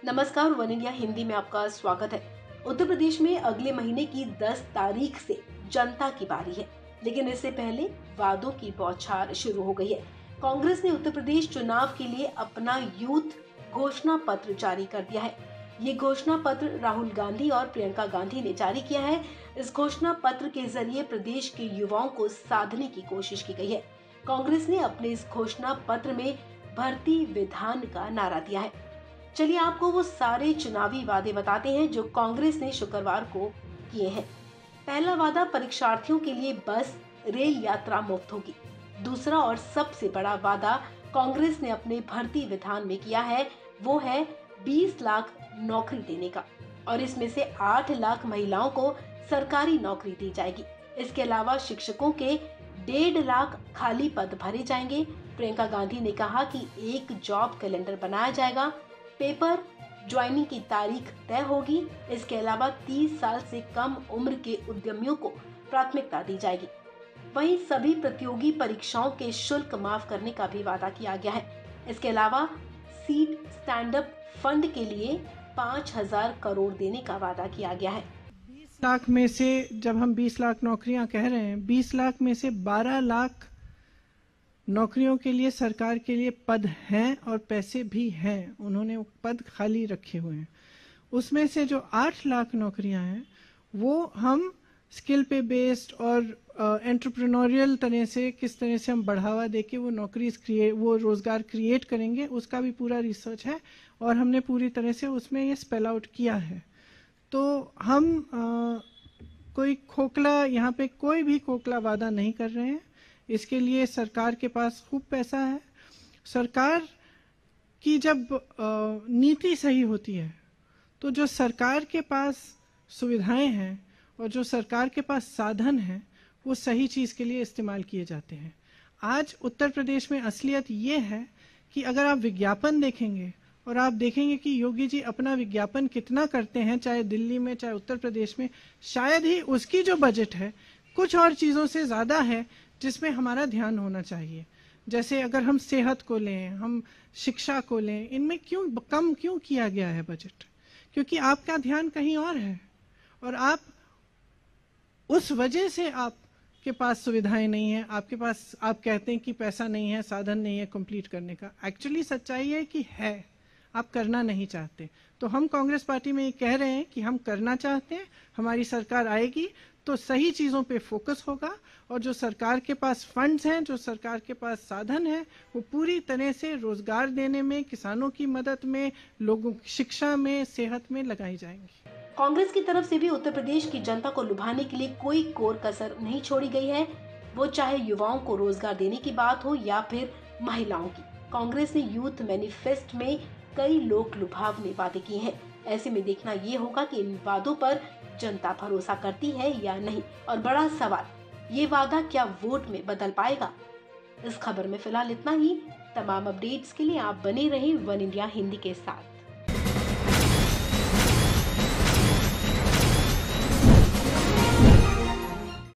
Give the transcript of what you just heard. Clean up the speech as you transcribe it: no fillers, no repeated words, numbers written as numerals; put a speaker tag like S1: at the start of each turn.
S1: नमस्कार, one India Hindi में आपका स्वागत है। उत्तर प्रदेश में अगले महीने की 10 तारीख से जनता की बारी है, लेकिन इससे पहले वादों की बौछार शुरू हो गई है। कांग्रेस ने उत्तर प्रदेश चुनाव के लिए अपना यूथ घोषणा पत्र जारी कर दिया है। ये घोषणा पत्र राहुल गांधी और प्रियंका गांधी ने जारी किया है। इस घोषणा पत्र के जरिए प्रदेश के युवाओं को साधने की कोशिश की गई है। कांग्रेस ने अपने इस घोषणा पत्र में भर्ती विधान का नारा दिया है। चलिए आपको वो सारे चुनावी वादे बताते हैं जो कांग्रेस ने शुक्रवार को किए हैं। पहला वादा, परीक्षार्थियों के लिए बस रेल यात्रा मुफ्त होगी। दूसरा और सबसे बड़ा वादा कांग्रेस ने अपने भर्ती विधान में किया है, वो है 20 लाख नौकरी देने का, और इसमें से 8 लाख महिलाओं को सरकारी नौकरी दी जाएगी। इसके अलावा शिक्षकों के 1.5 लाख खाली पद भरे जाएंगे। प्रियंका गांधी ने कहा कि एक जॉब कैलेंडर बनाया जाएगा, पेपर ज्वाइनिंग की तारीख तय होगी। इसके अलावा 30 साल से कम उम्र के उद्यमियों को प्राथमिकता दी जाएगी। वहीं सभी प्रतियोगी परीक्षाओं के शुल्क माफ करने का भी वादा किया गया है। इसके अलावा सीट स्टैंड अप फंड के लिए 5,000 करोड़ देने का वादा किया गया है।
S2: 20 लाख में से, जब हम 20 लाख नौकरियां कह रहे हैं, 20 लाख में से 12 लाख नौकरियों के लिए सरकार के लिए पद हैं और पैसे भी हैं। उन्होंने पद खाली रखे हुए हैं। उसमें से जो 8 लाख नौकरियां हैं वो हम स्किल पे बेस्ड और एंटरप्रेन्योरियल तरह से, किस तरह से हम बढ़ावा देके वो रोजगार क्रिएट करेंगे, उसका भी पूरा रिसर्च है और हमने पूरी तरह से उसमें ये स्पेल आउट किया है। तो हम यहाँ पे कोई भी खोखला वादा नहीं कर रहे हैं। इसके लिए सरकार के पास खूब पैसा है। सरकार की जब नीति सही होती है तो जो सरकार के पास सुविधाएं हैं और जो सरकार के पास साधन हैं वो सही चीज के लिए इस्तेमाल किए जाते हैं। आज उत्तर प्रदेश में असलियत ये है कि अगर आप विज्ञापन देखेंगे और आप देखेंगे कि योगी जी अपना विज्ञापन कितना करते हैं, चाहे दिल्ली में चाहे उत्तर प्रदेश में, शायद ही उसकी जो बजट है कुछ और चीजों से ज्यादा है जिसमें हमारा ध्यान होना चाहिए। जैसे अगर हम सेहत को लें, हम शिक्षा को लें, इनमें कम क्यों किया गया है बजट? क्योंकि आपका ध्यान कहीं और है और आप उस वजह से आपके पास सुविधाएं नहीं है, आपके पास, आप कहते हैं कि पैसा नहीं है, साधन नहीं है कंप्लीट करने का। एक्चुअली सच्चाई है कि है, आप करना नहीं चाहते। तो हम कांग्रेस पार्टी में ये कह रहे हैं कि हम करना चाहते हैं। हमारी सरकार आएगी तो सही चीजों पे फोकस होगा और जो सरकार के पास फंड्स हैं, जो सरकार के पास साधन है, वो पूरी तरह से रोजगार देने में, किसानों की मदद में, लोगों की शिक्षा में, सेहत में लगाई जाएंगी।
S1: कांग्रेस की तरफ से भी उत्तर प्रदेश की जनता को लुभाने के लिए कोई कोर कसर नहीं छोड़ी गई है, वो चाहे युवाओं को रोजगार देने की बात हो या फिर महिलाओं की। कांग्रेस ने यूथ मैनिफेस्ट में कई लोक लुभावने वादे किए हैं। ऐसे में देखना ये होगा कि इन वादों पर जनता भरोसा करती है या नहीं, और बड़ा सवाल, ये वादा क्या वोट में बदल पाएगा? इस खबर में फिलहाल इतना ही। तमाम अपडेट्स के लिए आप बने रहें वन इंडिया हिंदी के साथ।